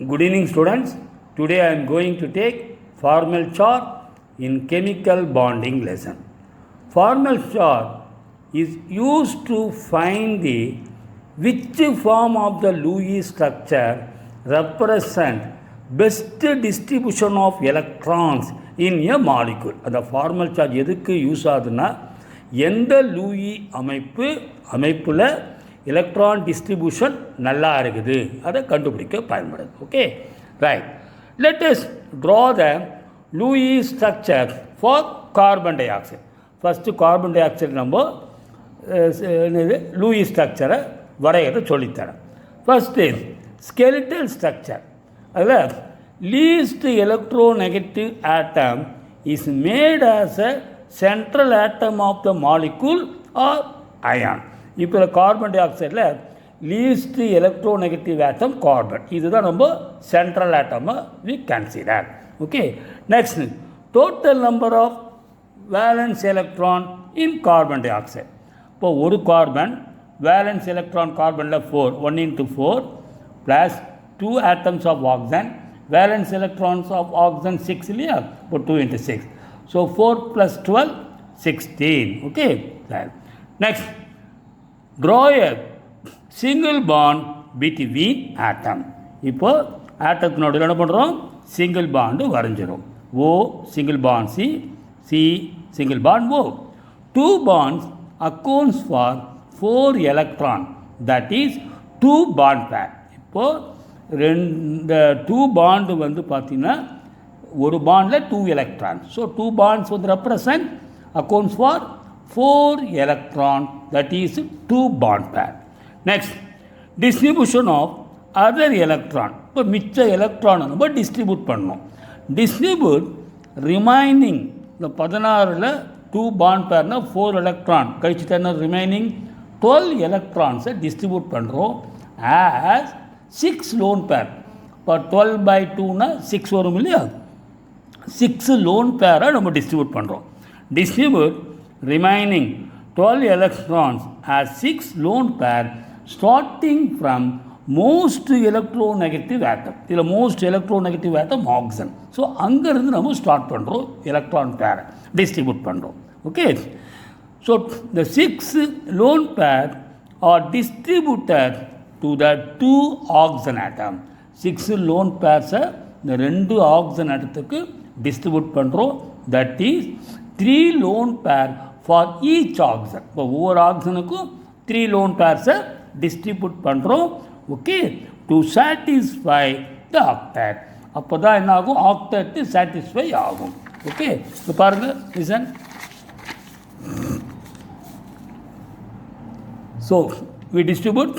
Good evening, students. Today I am going to take formal chart in chemical bonding lesson. Formal chart is used to find the which form of the Lewis structure represent best distribution of electrons in a molecule. அந்த formal chart எதுக்கு use ஆகுதுன்னா எந்த Louis அமைப்பில் electron distribution நல்லா இருக்குது அதை கண்டுபிடிக்க பயன்படுது. Okay, right. Let us draw the Lewis structure for carbon dioxide. First carbon dioxide நம்ம லூயி ஸ்ட்ரக்சரை வரைகிறத சொல்லித்தரேன். First skeletal structure. அதில் least electronegative atom is made as a central atom of the molecule or ion. இப்போ carbon டை ஆக்சைடில் least electronegative atom carbon, இதுதான் நம்ம சென்ட்ரல் ஆட்டமாக we consider. Okay, next total number of valence electron in carbon di oxide. இப்போ ஒரு carbon valence electron கார்பனில் 4, 1 into 4 plus 2 atoms of oxygen, valence electrons of oxygen 6 இல்லையா, இப்போ 2 into 6, so 4 + 12 16. Okay, next draw a single bond between atom. இப்போ ஆட்டத்துக்கு நடுவில் என்ன பண்ணுறோம், சிங்கிள் பாண்டு வரைஞ்சிரும். O single bond C, C single bond O. 2 bonds accounts for 4 electron, that is 2 bond pair. இப்போது இந்த 2 பாண்டு வந்து பார்த்திங்கன்னா ஒரு பாண்டில் 2 electrons. ஸோ 2 bonds வந்து represent accounts for 4 electron, that is 2 bond pair. Next, distribution of other electron. இப்போ மிச்ச எலக்ட்ரானை நம்ம டிஸ்ட்ரிபியூட் பண்ணோம். டிஸ்ட்ரிபியூட் ரிமைனிங் இந்த 16ல் 2 bond pairனா 4 electron கழிச்சுட்டு என்ன ரிமைனிங் 12 electrons டிஸ்ட்ரிபியூட் பண்ணுறோம் ஆஸ் 6 lone pair. இப்போ 12/2னா 6 வரும் இல்லையா, 6 lone pair நம்ம டிஸ்ட்ரிபியூட் பண்ணுறோம். Distribute remaining 12 electrons as 6 lone pair starting from most electronegative atom. இதில் most electronegative atom oxygen. So அங்கேருந்து நம்ம ஸ்டார்ட் பண்ணுறோம், எலக்ட்ரான் பேரை டிஸ்ட்ரிபியூட் பண்ணுறோம். Okay, so the 6 lone pair are distributed to the 2 oxygen atom. 6 lone pairs-ஐ இந்த 2 oxygen ஆட்டத்துக்கு distribute பண்ணுறோம். That is 3 lone pair for each oxygen. இப்போ ஒவ்வொரு ஆக்சிஜனுக்கும் 3 lone pairs-ஐ டிஸ்ட்ரிபியூட் பண்ணுறோம். Okay, to satisfy the octet. அப்போ தான் என்ன ஆகும், ஆக்டேட்டு சாட்டிஸ்ஃபை ஆகும். ஓகே, இப்போ பாருங்கள், listen. So we distribute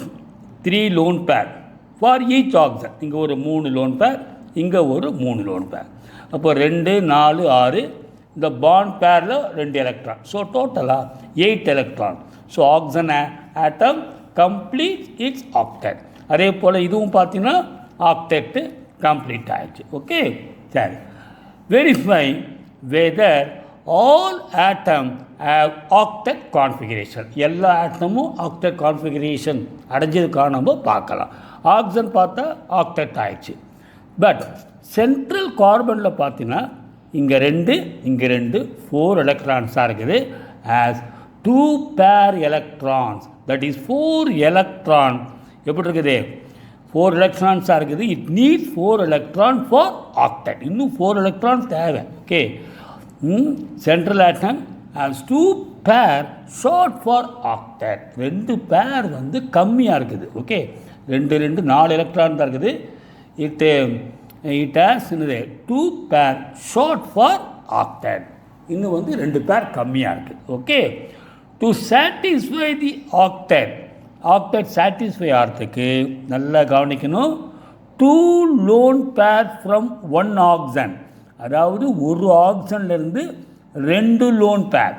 3 lone pair for each oxygen. இங்கே ஒரு 3 lone pair, இங்கே ஒரு 3 lone pair. அப்போ 2, 4, 6 இந்த பாண்ட் பேரில் 2 எலக்ட்ரான். ஸோ டோட்டலாக 8 electron. So oxygen atom complete it's octet. அதே போல் இதுவும் பார்த்தீங்கன்னா ஆக்டேட்டு கம்ப்ளீட் ஆகிடுச்சு. ஓகே, சரி. Verify whether all atom have octet configuration. எல்லா ஆட்டமும் ஆக்டேட் கான்ஃபிகரேஷன் அடைஞ்சதுக்காக நம்ம பார்க்கலாம். ஆக்சிஜன் பார்த்தா ஆக்டேட் ஆகிடுச்சு. பட் சென்ட்ரல் கார்பனில் பார்த்தீங்கன்னா இங்கே 2 இங்கே 2 4 எலக்ட்ரான்ஸாக இருக்குது. As 2 pair electrons, that is 4 electron. எப்படி இருக்குது, 4 எலக்ட்ரான்ஸாக இருக்குது. It need 4 electron for octet. இன்னும் 4 electrons தேவை. Okay, central atom as 2 pair short for octet. 2 pair வந்து கம்மியாக இருக்குது. ஓகே, 2 2 4 எலக்ட்ரான் தான் இருக்குது. it has 2 pair short for octet. இன்னும் வந்து 2 pair கம்மியாக இருக்குது. Okay, to satisfy the octet satisfy ஆகிறதுக்கு நல்லா கவனிக்கணும். 2 lone pair from 1 oxygen, அதாவது ஒரு ஆக்சிஜன்லேருந்து 2 lone pair,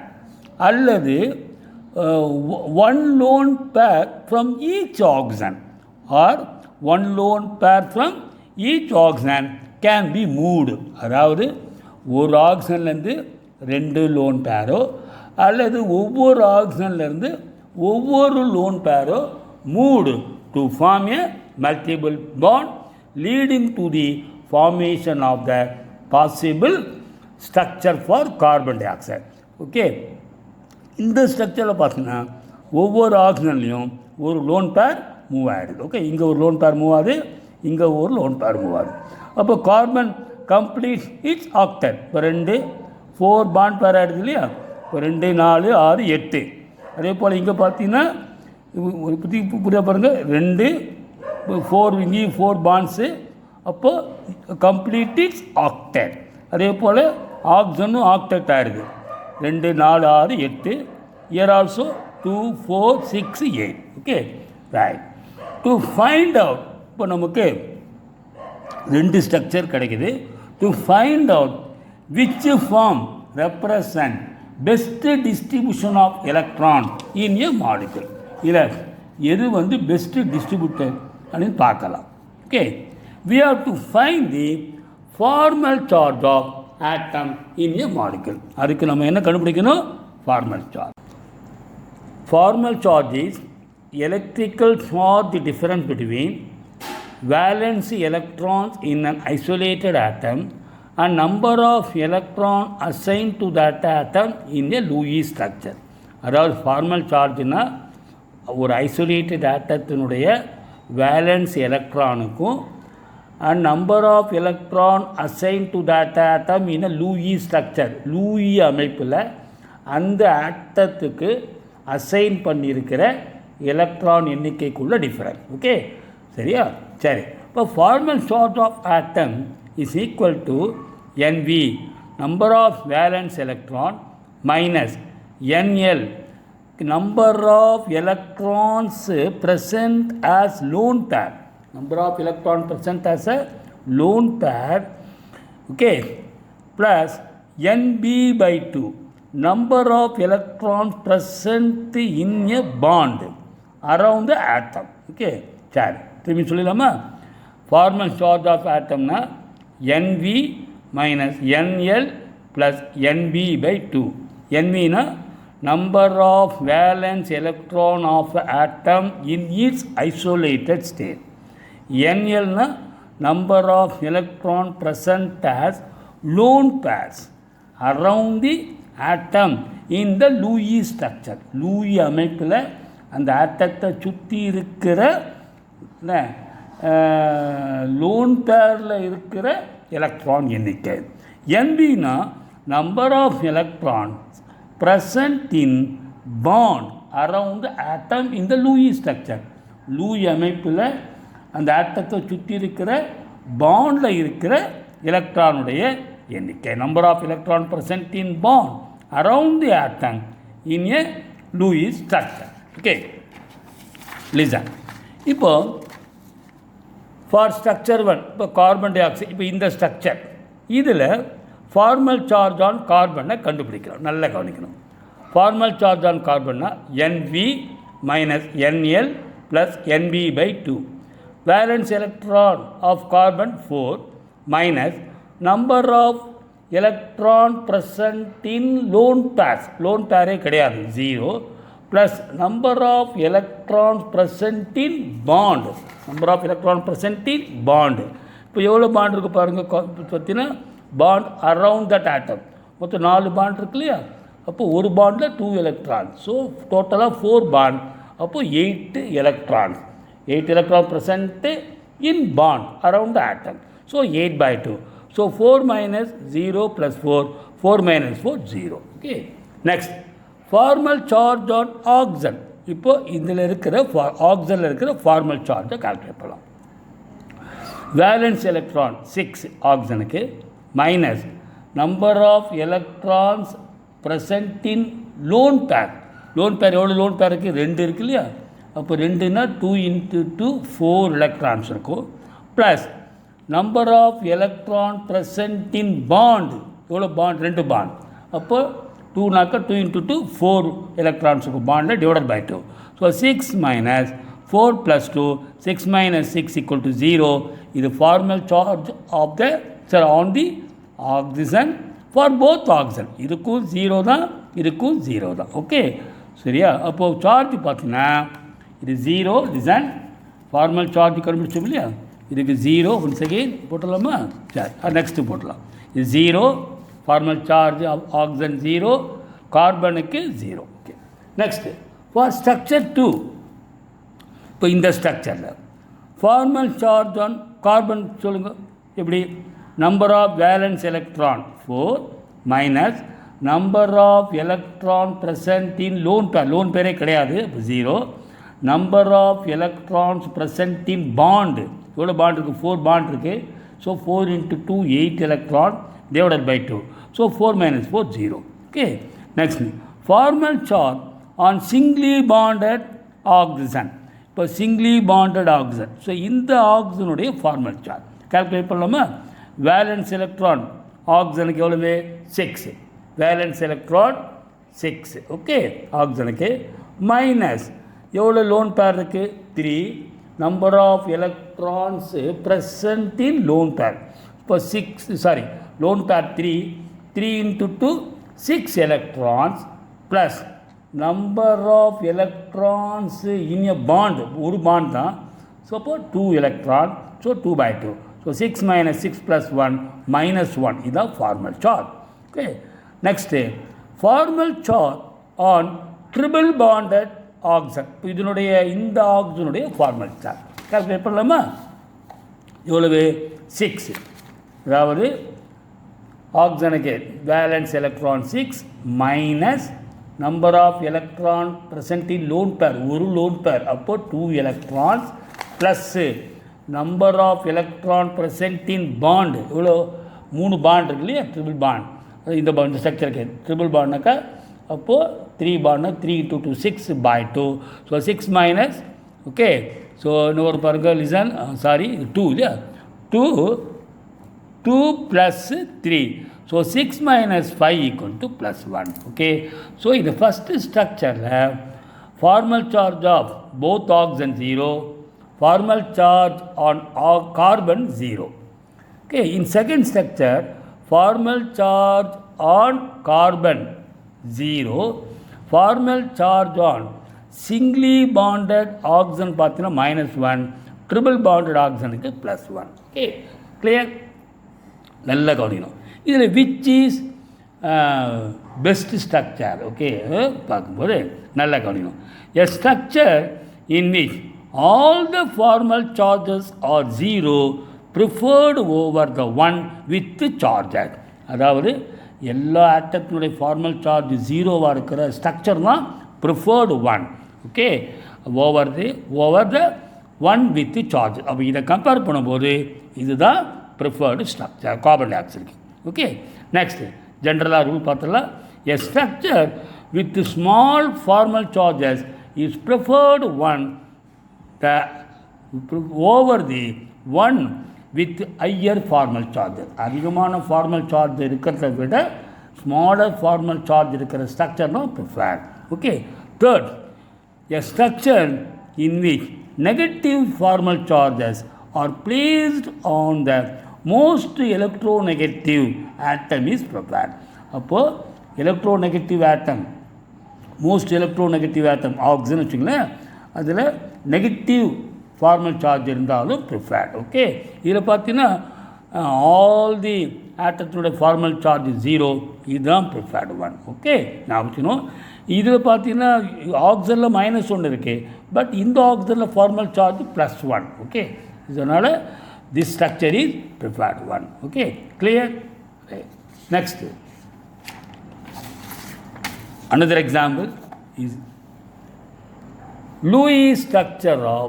அல்லது 1 lone pair from each oxygen or 1 lone pair from each oxygen can be moved. அதாவது ஒரு ஆக்சிஜன்லேருந்து 2 lone pair அல்லது ஒவ்வொரு ஆக்சிஜன்லேருந்து ஒவ்வொரு lone pair moved to form a multiple bond leading to the formation of the possible structure for carbon dioxide. Okay, இந்த ஸ்ட்ரக்சரில் பார்த்தீங்கன்னா ஒவ்வொரு ஆக்சிஜன்லையும் ஒரு லோன் பேர் மூவ் ஆகிடுது. ஓகே, இங்கே ஒரு லோன் பேர் மூவ் ஆகுது, இங்கே ஒரு லோன் பேர் மூவ் ஆகுது. அப்போ கார்பன் கம்ப்ளீட் இட்ஸ் ஆக்டட். இப்போ 2 4 பாண்ட் பேர் ஆகிடுது இல்லையா? இப்போ 2 4 6 8. அதே போல் இங்கே பார்த்தீங்கன்னா ஒரு பற்றி புரியா பாருங்கள், 2 4 இங்கேயும் 4 பாண்ட்ஸு. அப்போது கம்ப்ளீட் இட்ஸ் ஆக்டட். அதே போல் ஆக்சிஜனும் ஆக்டட் ஆகிடுது. 2 4 6 8. Here also 2 4 6 8. Okay, right. To find out, இப்போ நமக்கு 2 ஸ்ட்ரக்சர் கிடைக்குது. To find out which form represent best distribution of electron in a molecule. இதில் எது வந்து பெஸ்ட் டிஸ்ட்ரிபியூட்டர் அப்படின்னு பார்க்கலாம். Okay, we have to find the formal charge of atom in a molecule. அதுக்கு நம்ம என்ன கண்டுபிடிக்கணும்? formal charge. Formal charge is electrical charge, the difference between valence electrons in an isolated atom and number of electron assigned to that atom in a Lewis structure. அதாவது formal சார்ஜ்னா ஒரு isolated ஆட்டத்தினுடைய valence எலக்ட்ரானுக்கும் and number of electron assigned to that atom in a Lewis structure. Lewis அமைப்பில் அந்த ஆட்டத்துக்கு assign பண்ணியிருக்கிற electron எண்ணிக்கைக்குள்ள difference. Okay, சரியா? சரி, இப்போ formal charge of atom is equal to NV, number of valence electron, minus NL, number of electrons present as lone pair. Number of electrons present as a lone pair, okay, plus NB by 2, number of electrons present in a bond around the atom. Okay, சரி, திரும்பி சொல்லிடலாமா? Formal charge of ஆட்டம்னா NV minus NL plus NB by 2. NVனா number of valence electron of atom in its isolated state. NL na number of electron present as lone pairs around the atom in the Lewis structure. Lewis அமைப்பில் அந்த ஆட்டத்தை சுற்றி இருக்கிற loan பேரில் இருக்கிற electron எண்ணிக்கை. NBனா number of electron present in bond around the atom in the Lewis structure. Lewis அமைப்பில் அந்த ஆட்டத்தை சுற்றி இருக்கிற பாண்டில் இருக்கிற எலக்ட்ரானுடைய எண்ணிக்கை. Number of electron present in bond around the atom in a Lewis structure. Okay, listen. இப்போ ஃபார் ஸ்ட்ரக்சர் 1, இப்போ கார்பன் டை ஆக்சைடு, இப்போ இந்த ஸ்ட்ரக்சர் இதில் ஃபார்மல் சார்ஜ் ஆன் கார்பனை கண்டுபிடிக்கிறோம். நல்லா கவனிக்கணும். ஃபார்மல் சார்ஜ் ஆன் கார்பன்னா NV minus NL plus NB by 2. Valence electron of carbon 4 minus number of electron present in lone pairs. Lone pair கிடையாது, 0, plus number of electrons present in bond. Number of electrons present in bond. இப்போ எவ்வளோ bond இருக்குது பாருங்கள். பார்த்தீங்கன்னா bond around that ஆட்டம் மொத்தம் 4 bond இருக்கு இல்லையா? அப்போ ஒரு பாண்டில் 2 எலக்ட்ரான். ஸோ டோட்டலாக 4 பாண்ட். அப்போது 8 electron. 8 electron present in bond around the atom. So 8 by 2. So 4 minus 0 plus 4. 4 minus 4, 0. Okay. Next, formal charge on oxygen. இப்போ இதில் இருக்கிற ஆக்சிஜனில் இருக்கிற ஃபார்மல் சார்ஜை கால்குலேட் பண்ணலாம். வேலன்ஸ் எலக்ட்ரான் 6 ஆக்சிஜனுக்கு minus number of electrons present in lone pair. Lone pair எவ்வளோ? Lone பேருக்கு 2 இருக்கு இல்லையா? அப்போ 2னா 2 × 2 4 எலக்ட்ரான்ஸ் இருக்கும். Plus number of electron present in bond. எவ்வளோ பாண்ட்? 2 பாண்ட். அப்போ 2னாக்கா 2 × 2 4 எலக்ட்ரான்ஸ் இருக்கும் பாண்டில், divided by 2. So 6 minus 4 plus 2, 6 minus 6 equal to 0. இது formal charge of the on the oxygen for both oxygen. இதுக்கும் 0 தான், இதுக்கும் 0 தான். ஓகே, சரியா? அப்போது சார்ஜ் பார்த்தீங்கன்னா இது 0 டிசைன் ஃபார்மல் சார்ஜ் கண்டுபிடிச்சோம் இல்லையா? இதுக்கு 0 ஒன்ஸ் அகெயின் போட்டுடலாமா? சரி, நெக்ஸ்ட்டு போட்டலாம். இது 0 formal charge oxygen 0, கார்பனுக்கு 0. Okay, next for structure 2. இப்போ இந்த ஸ்ட்ரக்சரில் ஃபார்மல் சார்ஜ் ஆன் கார்பன் சொல்லுங்கள் எப்படி? Number of valence electron 4 minus number of electron present in lone pair. Lone பேரே கிடையாது, இப்போ 0. Number of electrons present in bond. எவ்வளோ பாண்ட் இருக்குது? 4 பாண்ட் இருக்குது. So 4 × 2 8 electron divided by 2. So 4 minus 4 0. Okay, next formal charge on singly bonded oxygen. இப்போ singly bonded oxygen. So இந்த ஆக்சிஜனுடைய formal charge calculate பண்ணலாமா? வேலன்ஸ் எலக்ட்ரான் ஆக்சிஜனுக்கு எவ்வளவு? 6. Valence electron 6. Okay, ஆக்சிஜனுக்கு மைனஸ் எவ்வளோ லோன் பேர் இருக்குது? 3. Number of electrons present in lone pair. இப்போ 6 lone pair 3 into 2 6 electrons plus number of electrons in a bond, ஒரு bond தான். So 2 electron, so 2 by 2. So 6 minus 6 plus 1 minus 1. இதுதான் formal charge. Okay, next formal charge on triple bonded oxygen. இதனுடைய இந்த ஆக்சிஜனுடைய formal charge calculate பண்ணலாமா? எவ்வளவு? 6. அதாவது ஆக்சிஜனுக்கு valence electron 6 minus number of electron present in lone pair, ஒரு lone pair, அப்போ 2 electrons plus number of electron present in bond. எவ்வளோ? 3 பாண்ட் இருக்கு இல்லையா? Triple bond. இந்த பாண்ட் ஸ்ட்ரக்சருக்கு ட்ரிபிள் பாண்ட்னாக்கா அப்போது 3 பாண்ட்னா 3 × 2 6 by 2. So 6 minus, okay, so இன்னொரு பாருங்க லிசன், சாரி 2 இல்லையா? 2 plus 3. So 6 minus 5 equal to plus 1. Okay. So in the first structure, formal charge of both oxygen 0, formal charge on carbon 0. Okay. In second structure, formal charge on carbon 0, formal charge on singly bonded oxygen பார்த்தீங்கன்னா -1, triple bonded oxygen க்கு +1. Okay. Clear? நல்லா கவனிக்கணும். இதில் which is best structure? Okay, பார்க்கும்போது நல்லா கவனிக்கணும். A structure in which all the formal charges are 0 preferred over the one with charges. அதாவது எல்லா ஆட்டத்தினுடைய ஃபார்மல் சார்ஜ் 0வாக இருக்கிற ஸ்ட்ரக்சர் தான் preferred one. Okay, over the one with charge. அப்போ இதை கம்பேர் பண்ணும்போது இதுதான் ப்ரிஃபர்டு ஸ்ட்ரக்சர் கார்பன் டை ஆக்சைடுக்கு. ஓகே, நெக்ஸ்ட் ஜென்ரலாக ரூல் பார்த்துடலாம். A structure with small formal charges is preferred one over the one with higher formal charges. அதிகமான formal charge இருக்கிறத விட ஸ்மாலர் ஃபார்மல் சார்ஜ் இருக்கிற ஸ்ட்ரக்சர் தான் preferred. Okay, third, a structure in which negative formal charges are placed on the most electronegative atom is prepared. அப்போது electronegative ஆட்டம், most electronegative ஆட்டம் oxygen வச்சுங்களேன், அதில் negative formal charge இருந்தாலும் preferred. Okay, இதில் பார்த்தீங்கன்னா all the ஆட்டத்தினுடைய formal charge 0, இதுதான் preferred one. Okay, நான் வச்சுக்கணும். இதில் பார்த்தீங்கன்னா ஆக்சிஜனில் -1 இருக்குது, பட் இந்த ஆக்சிஜனில் ஃபார்மல் சார்ஜ் +1. ஓகே, இதனால் this structure is preferred one. Okay, clear? Right. Next, another example is Lewis structure of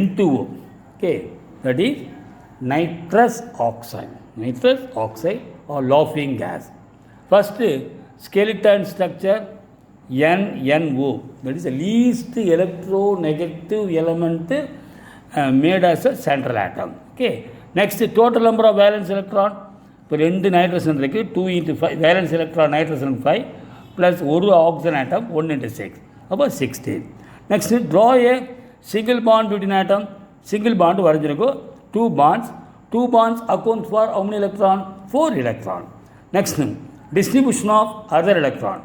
N2O. Okay, that is nitrous oxide or laughing gas. First, skeleton structure NNO, that is the least electronegative element made as a central atom. Okay, next total number of valence electron. இப்போ 2 nitrogen இருக்குது, 2 × 5 valence electron nitrogen 5 plus ஒரு oxygen atom 1 × 6, அப்போ 16. Next draw a single bond between atom. Single bond வரைஞ்சிருக்கோம், 2 bonds accounts for how many electron? 4 electron. Next, distribution of other electron.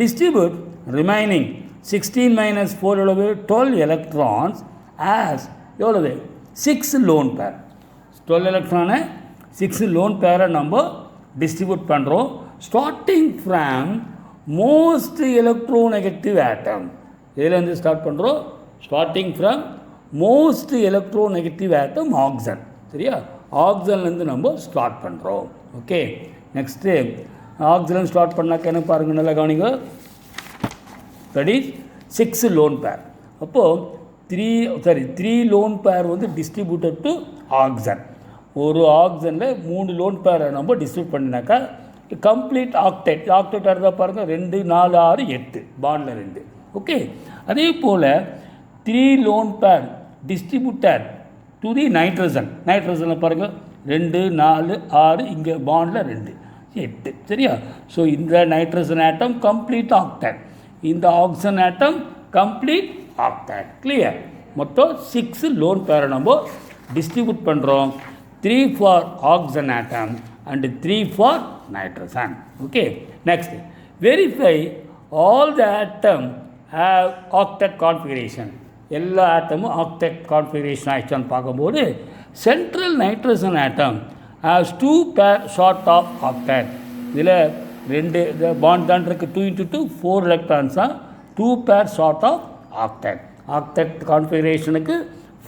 Distribute remaining 16 minus 4 12 electrons as எவ்வளவு? 6 lone pair. 12 electron 6 lone pair நம்ம distribute பண்ணுறோம் starting from most electronegative atom. இதிலேருந்து start பண்ணுறோம் starting from most electronegative atom oxygen. சரியா, ஆக்சிஜன்லேருந்து நம்ம start பண்ணுறோம். Okay, next oxygen start பண்ணாக்க என்ன பாருங்கள், நல்லா கவனிங்க. That is 6 lone pair. அப்போது 3 லோன் பேர் வந்து டிஸ்ட்ரிபியூட்டட் டு ஆக்சிஜன். ஒரு ஆக்சிஜனில் 3 லோன் பேரை நம்ம டிஸ்ட்ரிபியூட் பண்ணினாக்கா கம்ப்ளீட் ஆக்டேட். ஆக்டேட் இருந்தால் பாருங்கள் 2 4 6 8 பாண்டில் 2. ஓகே, அதே போல் 3 lone pair distributed to the nitrogen. நைட்ரஜனில் பாருங்கள் 2 4 6 இங்கே பாண்டில் 2 8. சரியா, ஸோ இந்த நைட்ரஜன் ஆட்டம் கம்ப்ளீட் ஆக்டேட், இந்த oxygen atom complete octet. Clear, மொத்தம் 6 லோன் பேரை நம்ம டிஸ்ட்ரிபியூட் பண்ணுறோம். 3 for oxygen atom and 3 for nitrogen. Okay, next, verify all the atom have octet configuration. எல்லா ஆட்டமும் ஆக்டெட் கான்ஃபிகரேஷன் ஆகிடுச்சான்னு பார்க்கும்போது central nitrogen atom has 2 pair short of octet. இதில் 2 bond தான் இருக்குது, 2 × 2 4 எலக்ட்ரான்ஸாக 2 pair short of octet. Octet கான்ஃபிகரேஷனுக்கு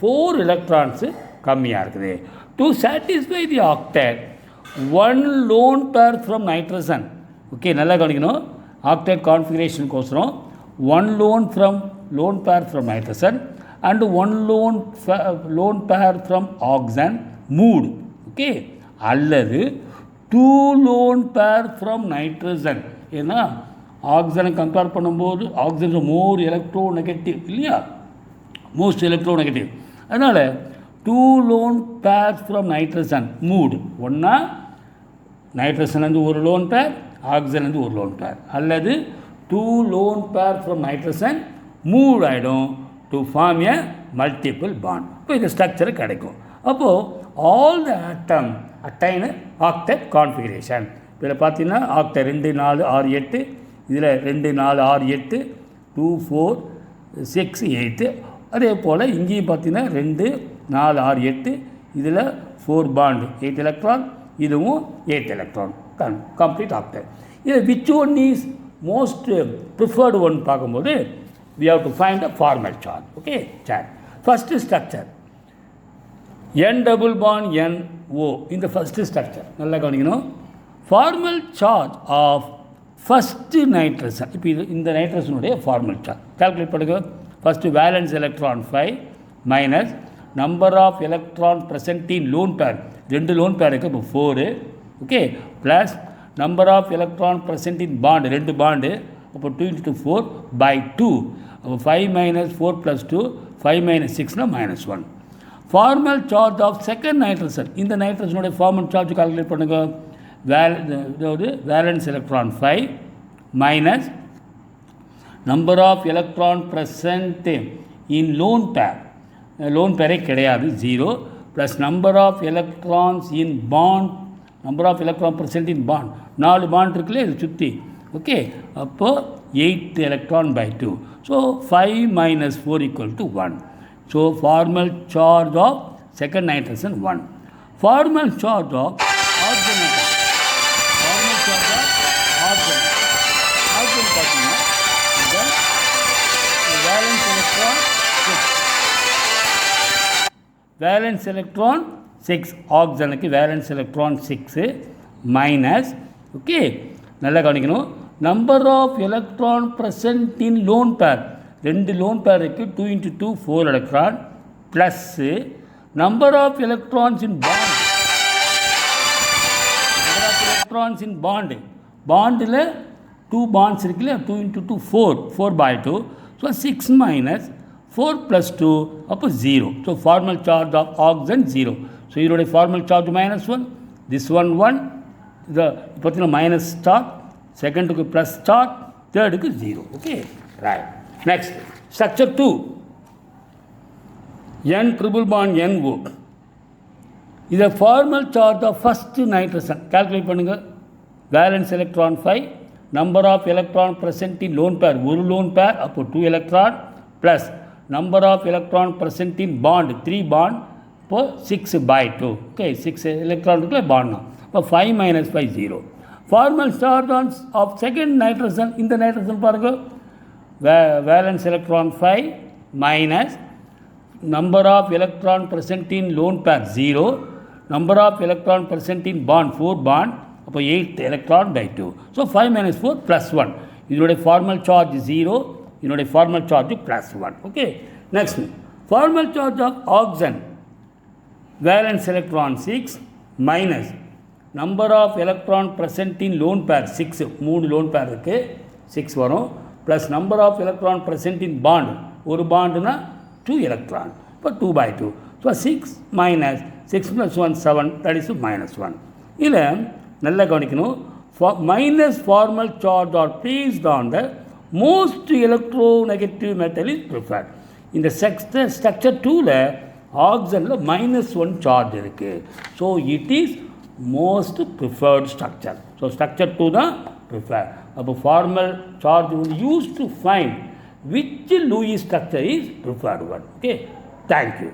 4 electrons கம்மியாக இருக்குது. To satisfy the octet 1 lone pair from nitrogen. Okay, நல்லா கவனிக்கணும். ஆக்டேட் கான்ஃபிகரேஷனுக்கோசரம் 1 lone pair from nitrogen and 1 lone pair from oxygen mood. Okay, அல்லது 2 lone pair from nitrogen. ஏன்னா ஆக்சிஜனை compare பண்ணும்போது ஆக்சிஜன் மோர் எலக்ட்ரோ நெகட்டிவ் இல்லையா, மோஸ்ட் எலக்ட்ரோ நெகட்டிவ். அதனால் 2 lone pairs from nitrogen mood. ஒன்றா நைட்ரஜன்லேருந்து ஒரு லோன் பேர், ஆக்சிஜன்லேருந்து ஒரு லோன் பேர், அல்லது 2 lone pair from nitrogen மூட் ஆகிடும் to form a multiple bond. இப்போ இந்த ஸ்ட்ரக்சர் கிடைக்கும். அப்போது all the atom attain octet configuration. இதில் பார்த்தீங்கன்னா ஆக்டெட் 2 4 6 8, இதில் 2 4 6 8 2 4 6 8. அதே போல் இங்கேயும் பார்த்தீங்கன்னா 2 4 6 8, இதில் 4 பாண்ட் 8 எலக்ட்ரான், இதுவும் 8 எலக்ட்ரான் கம்ப்ளீட் ஆக்டெட். இது which one is most preferred one பார்க்கும்போது we have to find a formal charge. Okay, chat. First structure N double bond NO in the first structure. நல்லா கவனிக்கணும். Formal charge of first nitrogen. இப்போ இந்த நைட்ரஜனுடைய formal charge calculate பண்ணுங்க. First valence electron 5 minus number of electron present in lone pair, 2 lone பேருக்கு இப்போ 4. Okay, plus number of electron present in bond, 2 bond, அப்போ 2 × 4 by 2. அப்போ 5 - 4 + 2 5 - 6 -1. Formal charge of second nitrogen. இந்த நைட்ரஜனுடைய ஃபார்மல் சார்ஜ் கால்குலேட் பண்ணுங்க. அதாவது valence electron 5 minus number of electron present in lone pair, lone பேரே கிடையாது 0, plus number of electrons in bond, number of electron present in bond, 4 bond இருக்குல்ல இது சுற்றி. Okay, அப்போது 8 electron by 2. So 5 - 4 = 1. So formal charge of second nitrogen 1. Formal charge of organ, formal charge of ஆர்ஜன், ஆர்ஜன் பார்த்தீங்கன்னா valence electron 6, valence electron 6, ஆக்சிஜனுக்கு valence electron 6 minus. Okay, நல்லா கவனிக்கணும். Number of electron present in lone pair, 2 lone பேருக்கு 2 × 2 4 electron, plus number of electrons in bond, number of electrons in bond, பாண்டில் 2 bonds இருக்குல்ல, 2 × 2 4 by 2. So 6 - 4 + 2 அப்போ 0. So formal charge of oxygen 0. So இதோடைய formal charge -1, this one 1, இதை பார்த்தீங்கன்னா minus start, செகண்டுக்கு plus start, தேர்டுக்கு 0. Okay, right. Next structure 2 N triple bond NO. இது formal charge of first nitrogen calculate பண்ணுங்கள். Valence electron 5, number of electron present in lone pair, ஒரு lone pair, அப்போ 2 electron, plus number of electron present in bond 3 bond, இப்போது 6/2. Okay, 6 electron இருக்குல்ல பாண்ட்னா. இப்போ 5 - 5 0. Formal charge of second nitrogen, இந்த nitrogen பாருங்கள், valence electron 5 minus number of electron present in lone pair 0, number of electron present in bond 4 bond, அப்போ 8 electron by 2. So 5 - 4 +1. இதனுடைய formal charge 0, இதனுடைய formal charge +1. Okay, next formal charge of oxygen, valence electron 6 minus number of electron present in lone pair 6, 3 lone pair இருக்குது 6 வரும், plus number of electron present in bond, ஒரு பாண்டுனா 2 electron, இப்போ 2/2. So 6 minus 6 plus 1 7, that is -1. இதில் நல்லா கவனிக்கணும், minus formal charge are placed on the most electronegative metal is preferred. இந்த structure 2ல் ஆக்சனில் -1 சார்ஜ் இருக்குது. So it is most preferred structure. So structure 2 தான் ப்ரிஃபர். அப்போ formal charge use to find which Lewis structure is preferred one. Okay, thank you.